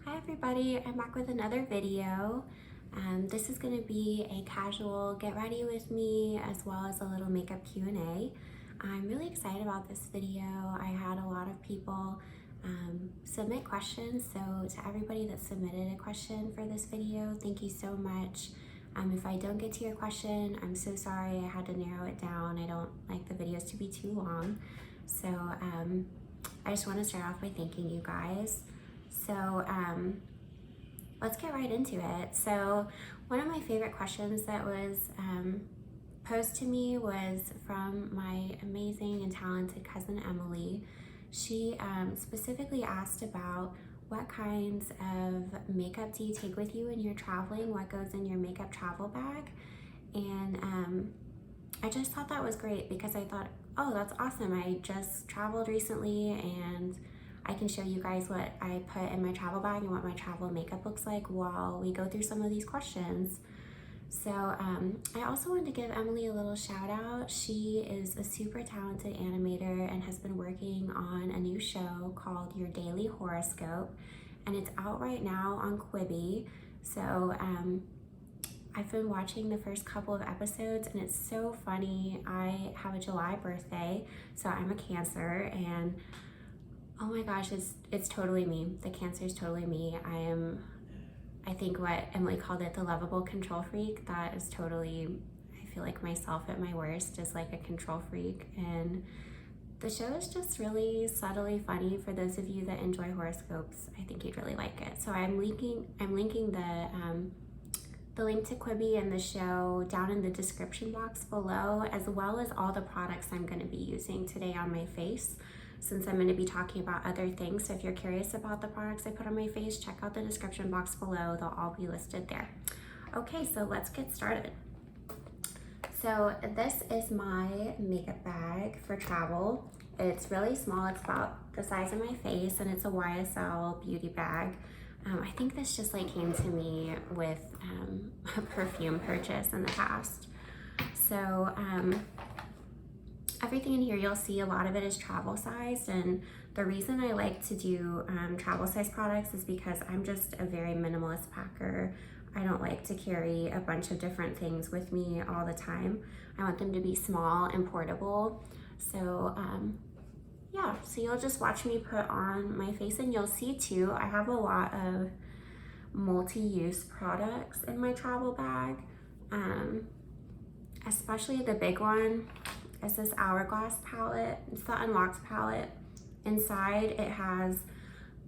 Hi everybody, I'm back with another video. This is going to be a casual get ready with me as well as a little makeup Q&A. I'm really excited about this video. I had a lot of people submit questions, so to everybody that submitted a question for this video, thank you so much. If I don't get to your question, I'm so sorry. I had to narrow it down. I don't like the videos to be too long. So I just want to start off by thanking you guys. So let's get right into it. So one of my favorite questions that was posed to me was from my amazing and talented cousin Emily. She specifically asked about what kinds of makeup do you take with you when you're traveling? What goes in your makeup travel bag? And I just thought that was great because I thought, oh, that's awesome. I just traveled recently and I can show you guys what I put in my travel bag and what my travel makeup looks like while we go through some of these questions. So I also wanted to give Emily a little shout out. She is a super talented animator and has been working on a new show called Your Daily Horoscope, and it's out right now on Quibi. So I've been watching the first couple of episodes and it's so funny. I have a July birthday, so I'm a Cancer, and oh my gosh, it's totally me. The Cancer is totally me. I think what Emily called it, the lovable control freak. That is totally, I feel like myself at my worst is like a control freak. And the show is just really subtly funny. For those of you that enjoy horoscopes, I think you'd really like it. So I'm linking the link to Quibi and the show down in the description box below, as well as all the products I'm going to be using today on my face, since I'm going to be talking about other things. So if you're curious about the products I put on my face, check out the description box below. They'll all be listed there. Okay, so let's get started. So this is my makeup bag for travel. It's really small. It's about the size of my face, and it's a YSL beauty bag. I think this just like came to me with a perfume purchase in the past. So everything in here, you'll see a lot of it is travel sized, and the reason I like to do travel size products is because I'm just a very minimalist packer. I don't like to carry a bunch of different things with me all the time. I want them to be small and portable. So yeah, so you'll just watch me put on my face, and you'll see too, I have a lot of multi-use products in my travel bag, especially the big one. It's this Hourglass palette. It's the Unlocked palette. Inside it has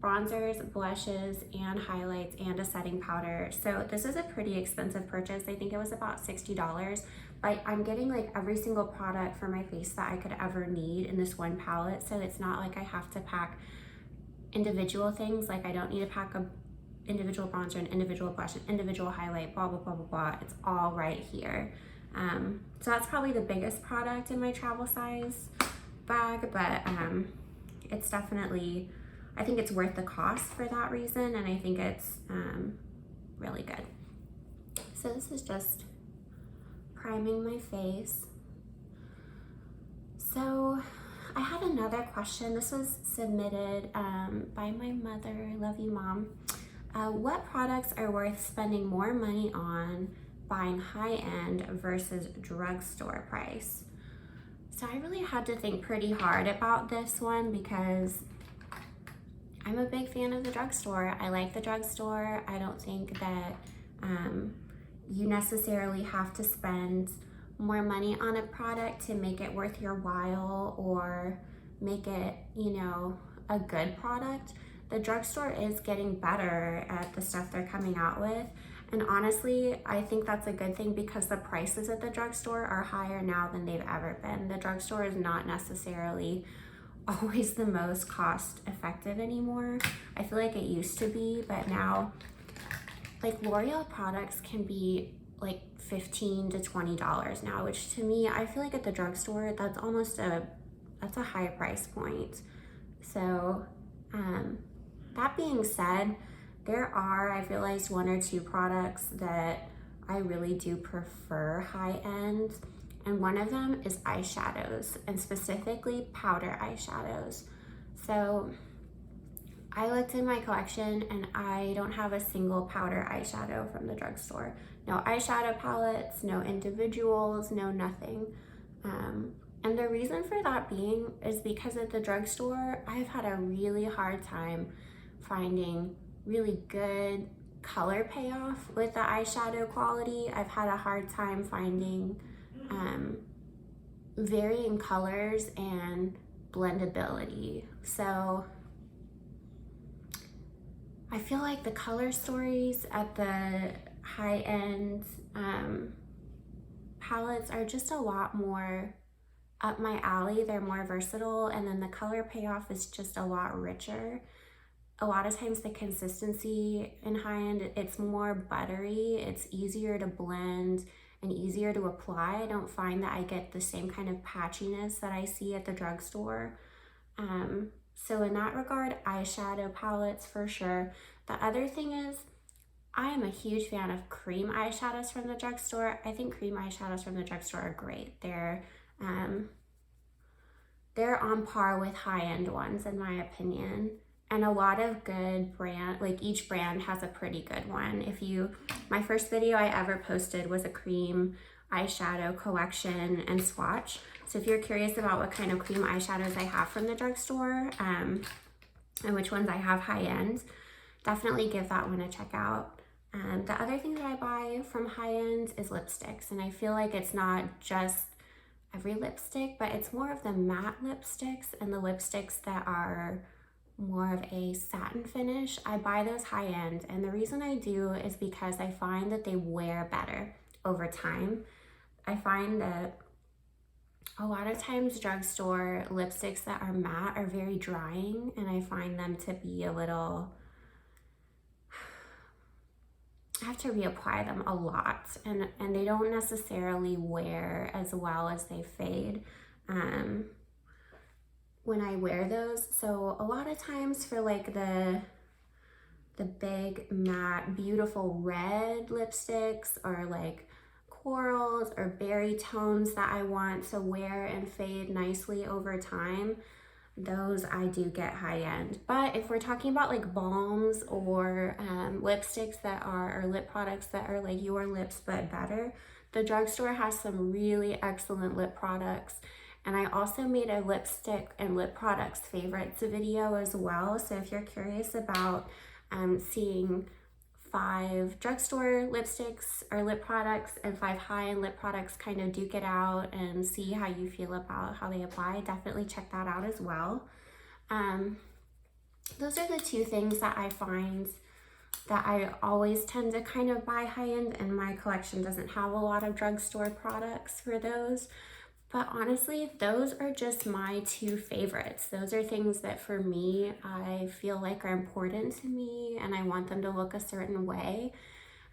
bronzers, blushes, and highlights, and a setting powder. So this is a pretty expensive purchase. I think it was about $60, but I'm getting like every single product for my face that I could ever need in this one palette. So it's not like I have to pack individual things. Like I don't need to pack a individual bronzer, an individual blush, an individual highlight, blah, blah, blah, blah, blah. It's all right here. So that's probably the biggest product in my travel size bag, but it's definitely, I think it's worth the cost for that reason, and I think it's really good. So this is just priming my face. So I had another question. This was submitted by my mother. Love you, Mom. What products are worth spending more money on buying high-end versus drugstore price? So I really had to think pretty hard about this one because I'm a big fan of the drugstore. I like the drugstore. I don't think that you necessarily have to spend more money on a product to make it worth your while or make it, you know, a good product. The drugstore is getting better at the stuff they're coming out with. And honestly, I think that's a good thing because the prices at the drugstore are higher now than they've ever been. The drugstore is not necessarily always the most cost effective anymore. I feel like it used to be, but now like L'Oreal products can be like $15 to $20 now, which to me, I feel like at the drugstore, that's almost that's a high price point. So that being said, there are, I've realized, one or two products that I really do prefer high-end, and one of them is eyeshadows, and specifically powder eyeshadows. So I looked in my collection and I don't have a single powder eyeshadow from the drugstore. No eyeshadow palettes, no individuals, no nothing. And the reason for that being is because at the drugstore, I've had a really hard time finding really good color payoff with the eyeshadow quality. I've had a hard time finding varying colors and blendability. So I feel like the color stories at the high-end palettes are just a lot more up my alley. They're more versatile, and then the color payoff is just a lot richer. A lot of times the consistency in high-end, it's more buttery, it's easier to blend and easier to apply. I don't find that I get the same kind of patchiness that I see at the drugstore. So in that regard, eyeshadow palettes for sure. The other thing is, I am a huge fan of cream eyeshadows from the drugstore. I think cream eyeshadows from the drugstore are great. They're on par with high-end ones in my opinion. And a lot of good brand, like each brand has a pretty good one. My first video I ever posted was a cream eyeshadow collection and swatch. So if you're curious about what kind of cream eyeshadows I have from the drugstore and which ones I have high-end, definitely give that one a check out. The other thing that I buy from high-end is lipsticks, and I feel like it's not just every lipstick, but it's more of the matte lipsticks and the lipsticks that are more of a satin finish. I buy those high-end, and the reason I do is because I find that they wear better over time. I find that a lot of times drugstore lipsticks that are matte are very drying, and I find them to be a little, I have to reapply them a lot, and they don't necessarily wear as well as they fade when I wear those. So a lot of times for like the big matte beautiful red lipsticks or like corals or berry tones that I want to wear and fade nicely over time, those I do get high-end. But if we're talking about like balms or lipsticks that are, or lip products that are like your lips but better, the drugstore has some really excellent lip products. And I also made a lipstick and lip products favorites video as well. So if you're curious about seeing 5 drugstore lipsticks or lip products and 5 high-end lip products kind of duke it out and see how you feel about how they apply, definitely check that out as well. Those are the 2 things that I find that I always tend to kind of buy high-end, and my collection doesn't have a lot of drugstore products for those. But honestly, those are just my 2 favorites. Those are things that for me, I feel like are important to me and I want them to look a certain way.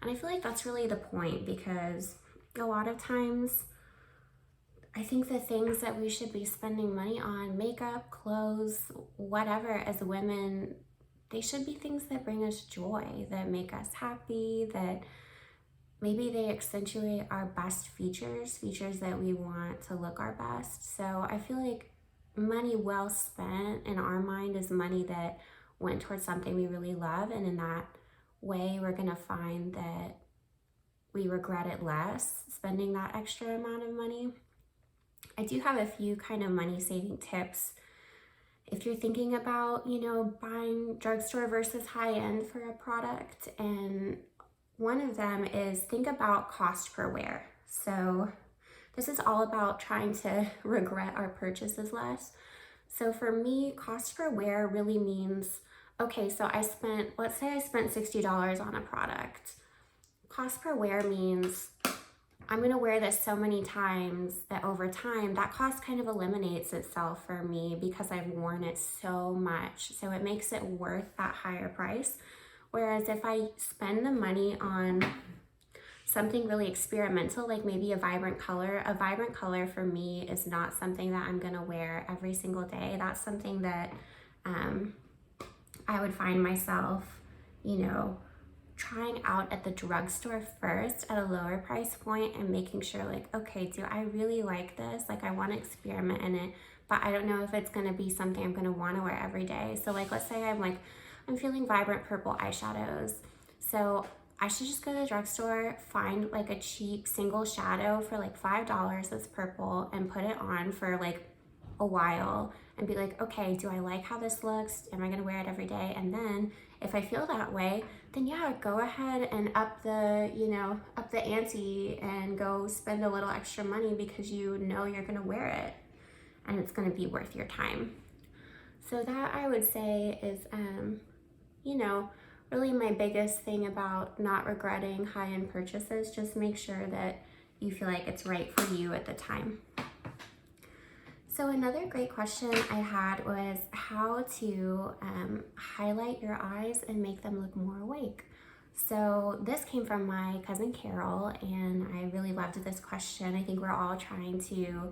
And I feel like that's really the point, because a lot of times I think the things that we should be spending money on, makeup, clothes, whatever, as women, they should be things that bring us joy, that make us happy, that maybe they accentuate our best features that we want to look our best. So I feel like money well spent in our mind is money that went towards something we really love, and in that way we're gonna find that we regret it less spending that extra amount of money. I do have a few kind of money saving tips if you're thinking about, you know, buying drugstore versus high-end for a product. And one of them is think about cost per wear. So this is all about trying to regret our purchases less. So for me, cost per wear really means, okay, so let's say I spent $60 on a product. Cost per wear means I'm gonna wear this so many times that over time, that cost kind of eliminates itself for me because I've worn it so much. So it makes it worth that higher price. Whereas if I spend the money on something really experimental, like maybe a vibrant color for me is not something that I'm gonna wear every single day. That's something that I would find myself, you know, trying out at the drugstore first at a lower price point and making sure like, okay, do I really like this? Like I wanna experiment in it, but I don't know if it's gonna be something I'm gonna wanna wear every day. So like, let's say I'm like, I'm feeling vibrant purple eyeshadows. So I should just go to the drugstore, find like a cheap single shadow for like $5 that's purple and put it on for like a while and be like, okay, do I like how this looks? Am I gonna wear it every day? And then if I feel that way, then yeah, go ahead and up the, up the ante and go spend a little extra money because you know you're gonna wear it and it's gonna be worth your time. So that I would say is, really my biggest thing about not regretting high-end purchases. Just make sure that you feel like it's right for you at the time. So another great question I had was how to highlight your eyes and make them look more awake. So this came from my cousin Carol, and I really loved this question. I think we're all trying to,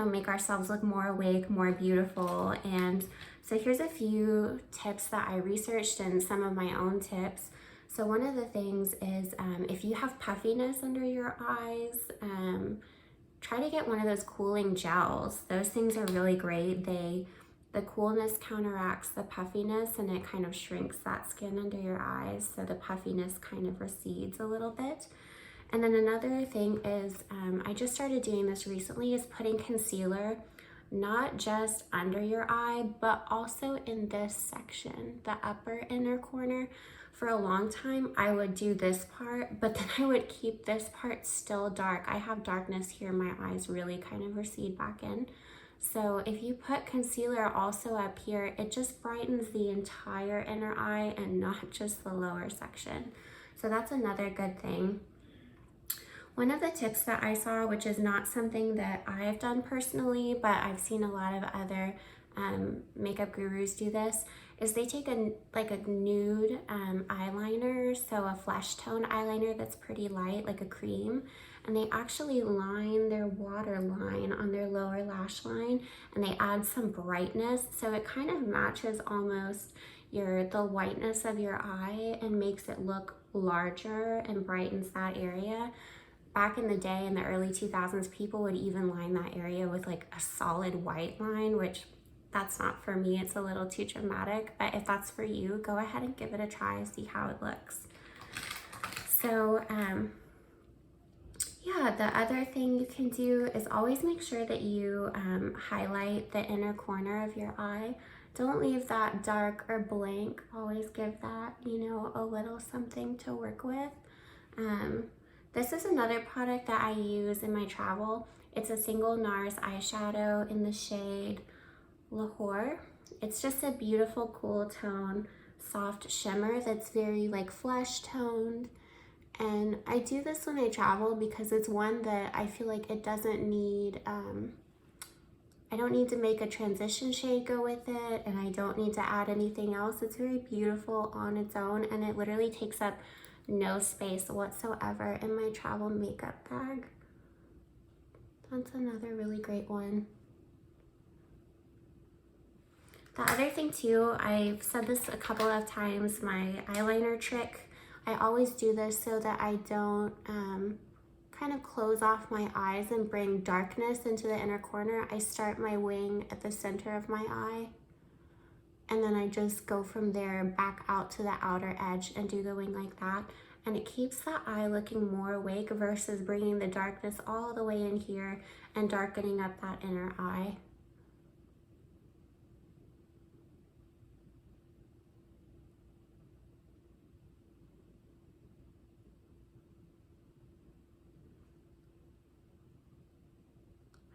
make ourselves look more awake, more beautiful. And so here's a few tips that I researched and some of my own tips. So one of the things is if you have puffiness under your eyes, try to get one of those cooling gels. Those things are really great. The coolness counteracts the puffiness and it kind of shrinks that skin under your eyes, so the puffiness kind of recedes a little bit. And then another thing is, I just started doing this recently, is putting concealer not just under your eye, but also in this section, the upper inner corner. For a long time, I would do this part, but then I would keep this part still dark. I have darkness here, my eyes really kind of recede back in. So if you put concealer also up here, it just brightens the entire inner eye and not just the lower section. So that's another good thing. One of the tips that I saw, which is not something that I've done personally, but I've seen a lot of other makeup gurus do this, is they take a nude eyeliner, so a flesh tone eyeliner that's pretty light, like a cream, and they actually line their waterline on their lower lash line, and they add some brightness, so it kind of matches almost the whiteness of your eye and makes it look larger and brightens that area. Back in the day, in the early 2000s, people would even line that area with like a solid white line, which that's not for me. It's a little too dramatic, but if that's for you, go ahead and give it a try, see how it looks. So, yeah, the other thing you can do is always make sure that you highlight the inner corner of your eye. Don't leave that dark or blank. Always give that, a little something to work with. This is another product that I use in my travel. It's a single NARS eyeshadow in the shade Lahore. It's just a beautiful cool tone, soft shimmer that's very like flesh toned. And I do this when I travel because it's one that I feel like it doesn't need, I don't need to make a transition shade go with it, and I don't need to add anything else. It's very beautiful on its own, and it literally takes up no space whatsoever in my travel makeup bag. That's another really great one. The other thing too, I've said this a couple of times, my eyeliner trick. I always do this so that I don't kind of close off my eyes and bring darkness into the inner corner. I start my wing at the center of my eye, and then I just go from there back out to the outer edge and do the wing like that. And it keeps the eye looking more awake versus bringing the darkness all the way in here and darkening up that inner eye.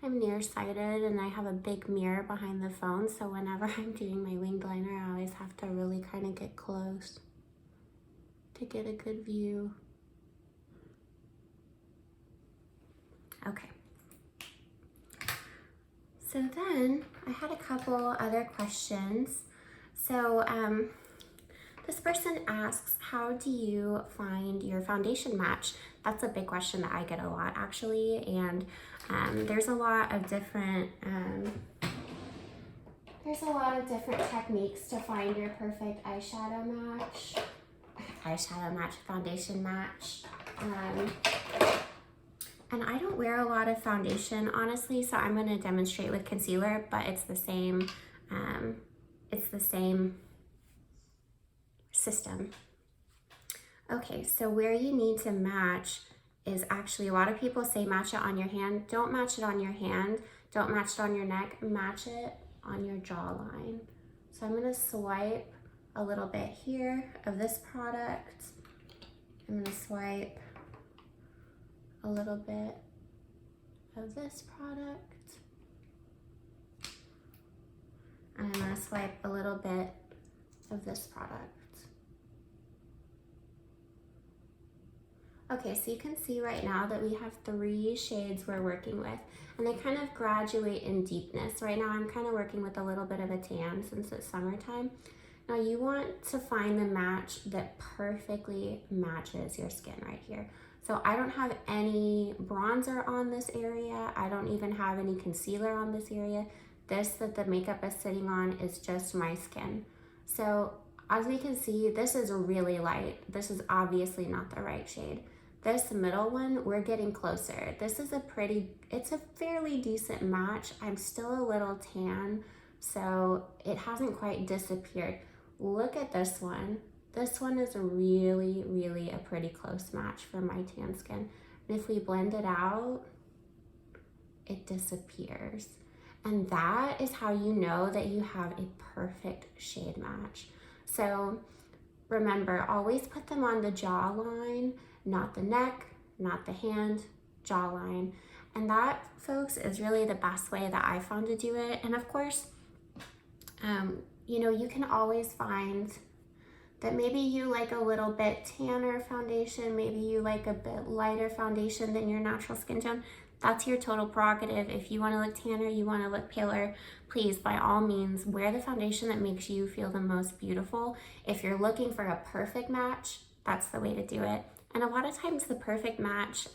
I'm nearsighted and I have a big mirror behind the phone, so whenever I'm doing my winged liner, I always have to really kind of get close to get a good view. Okay. So then I had a couple other questions. So this person asks, how do you find your foundation match? That's a big question that I get a lot actually, and there's a lot of different techniques to find your perfect foundation match. And I don't wear a lot of foundation, honestly, so I'm going to demonstrate with concealer, but it's the same system. Okay, so where you need to match is actually, a lot of people say match it on your hand. Don't match it on your hand. Don't match it on your neck. Match it on your jawline. So I'm gonna swipe a little bit here of this product. I'm gonna swipe a little bit of this product. And I'm gonna swipe a little bit of this product. Okay, so you can see right now that we have 3 shades we're working with, and they kind of graduate in deepness. Right now I'm kind of working with a little bit of a tan since it's summertime. Now you want to find the match that perfectly matches your skin right here. So I don't have any bronzer on this area. I don't even have any concealer on this area. This that the makeup is sitting on is just my skin. So as we can see, this is really light. This is obviously not the right shade. This middle one, we're getting closer. This is it's a fairly decent match. I'm still a little tan, so it hasn't quite disappeared. Look at this one. This one is really, really a pretty close match for my tan skin. And if we blend it out, it disappears. And that is how you know that you have a perfect shade match. So remember, always put them on the jawline, not the neck, not the hand, jawline. And that, folks, is really the best way that I found to do it. And of course, you know, you can always find that maybe you like a little bit tanner foundation, maybe you like a bit lighter foundation than your natural skin tone. That's your total prerogative. If you want to look tanner, you want to look paler, please, by all means, wear the foundation that makes you feel the most beautiful. If you're looking for a perfect match, that's the way to do it. And a lot of times the perfect match,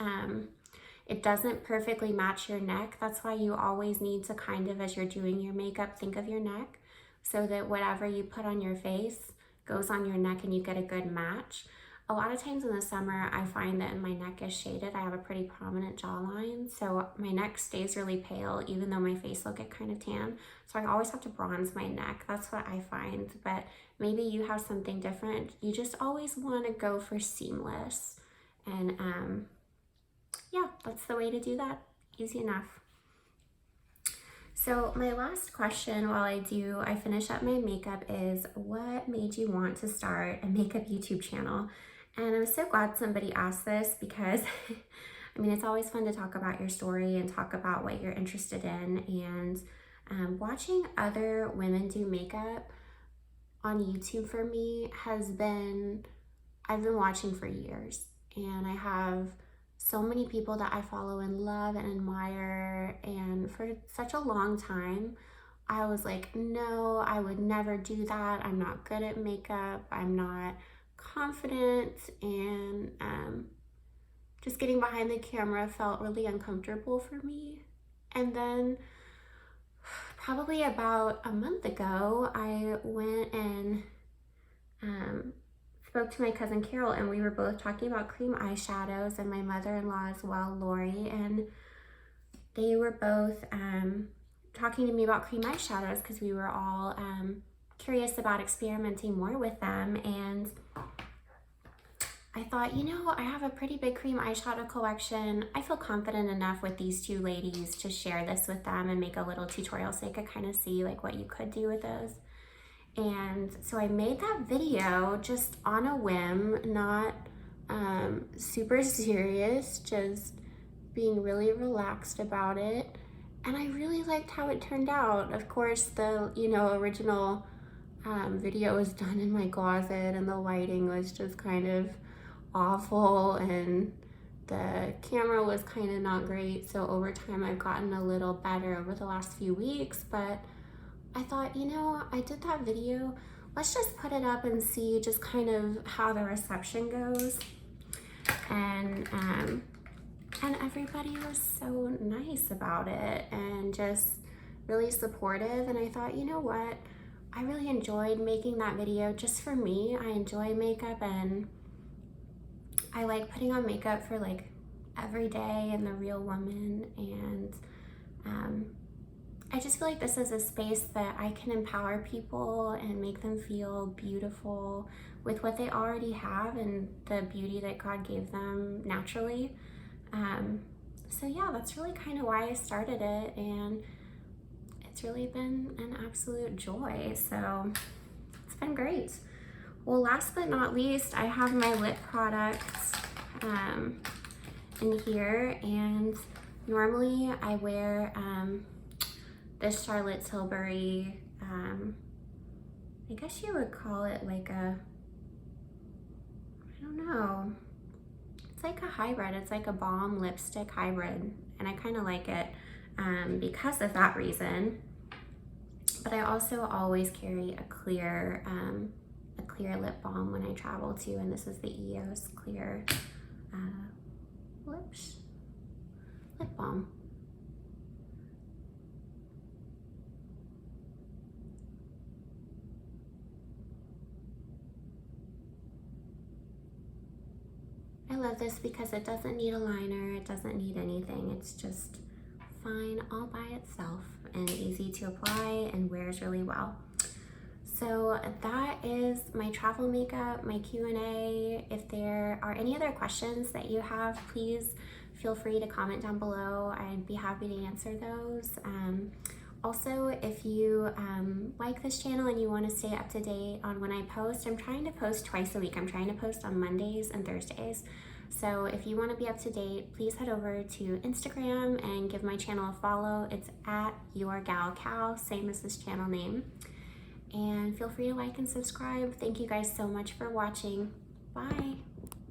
it doesn't perfectly match your neck. That's why you always need to kind of, as you're doing your makeup, think of your neck so that whatever you put on your face goes on your neck and you get a good match. A lot of times in the summer, I find that my neck is shaded. I have a pretty prominent jawline, so my neck stays really pale even though my face will get kind of tan. So I always have to bronze my neck. That's what I find, but maybe you have something different. You just always want to go for seamless. And yeah, that's the way to do that. Easy enough. So my last question while I finish up my makeup is, what made you want to start a makeup YouTube channel? And I'm so glad somebody asked this because I mean, it's always fun to talk about your story and talk about what you're interested in. And watching other women do makeup on YouTube for me I've been watching for years. And I have so many people that I follow and love and admire. And for such a long time, I was like, no, I would never do that. I'm not good at makeup. I'm not confident. And just getting behind the camera felt really uncomfortable for me. And then probably about a month ago, I went and spoke to my cousin Carol, and we were both talking about cream eyeshadows, and my mother-in-law as well, Lori, and they were both talking to me about cream eyeshadows because we were all curious about experimenting more with them. And I thought, you know, I have a pretty big cream eyeshadow collection. I feel confident enough with these two ladies to share this with them and make a little tutorial so they could kind of see like what you could do with those. And so I made that video just on a whim, not super serious, just being really relaxed about it. And I really liked how it turned out. Of course, the original video was done in my closet, and the lighting was just kind of awful, and the camera was kind of not great. So over time, I've gotten a little better over the last few weeks, but I thought, you know, I did that video. Let's just put it up and see just kind of how the reception goes. And everybody was so nice about it and just really supportive. And I thought, you know what? I really enjoyed making that video just for me. I enjoy makeup, and I like putting on makeup for like every day and the real woman. And I just feel like this is a space that I can empower people and make them feel beautiful with what they already have and the beauty that God gave them naturally. So yeah, that's really kind of why I started it, and it's really been an absolute joy. So it's been great. Well, last but not least, I have my lip products in here, and normally I wear this Charlotte Tilbury, I guess you would call it like a, I don't know, it's like a hybrid. It's like a balm lipstick hybrid, and I kind of like it because of that reason. But I also always carry a clear lip balm when I travel too, and this is the EOS Clear lip balm. I love this because it doesn't need a liner, it doesn't need anything. It's just fine all by itself and easy to apply and wears really well. So that is my travel makeup, my Q&A. If there are any other questions that you have, please feel free to comment down below. I'd be happy to answer those. Also, if you like this channel and you want to stay up to date on when I post, I'm trying to post twice a week. I'm trying to post on Mondays and Thursdays. So if you want to be up to date, please head over to Instagram and give my channel a follow. It's at Your Gal Cow, same as this channel name. And feel free to like and subscribe. Thank you guys so much for watching. Bye.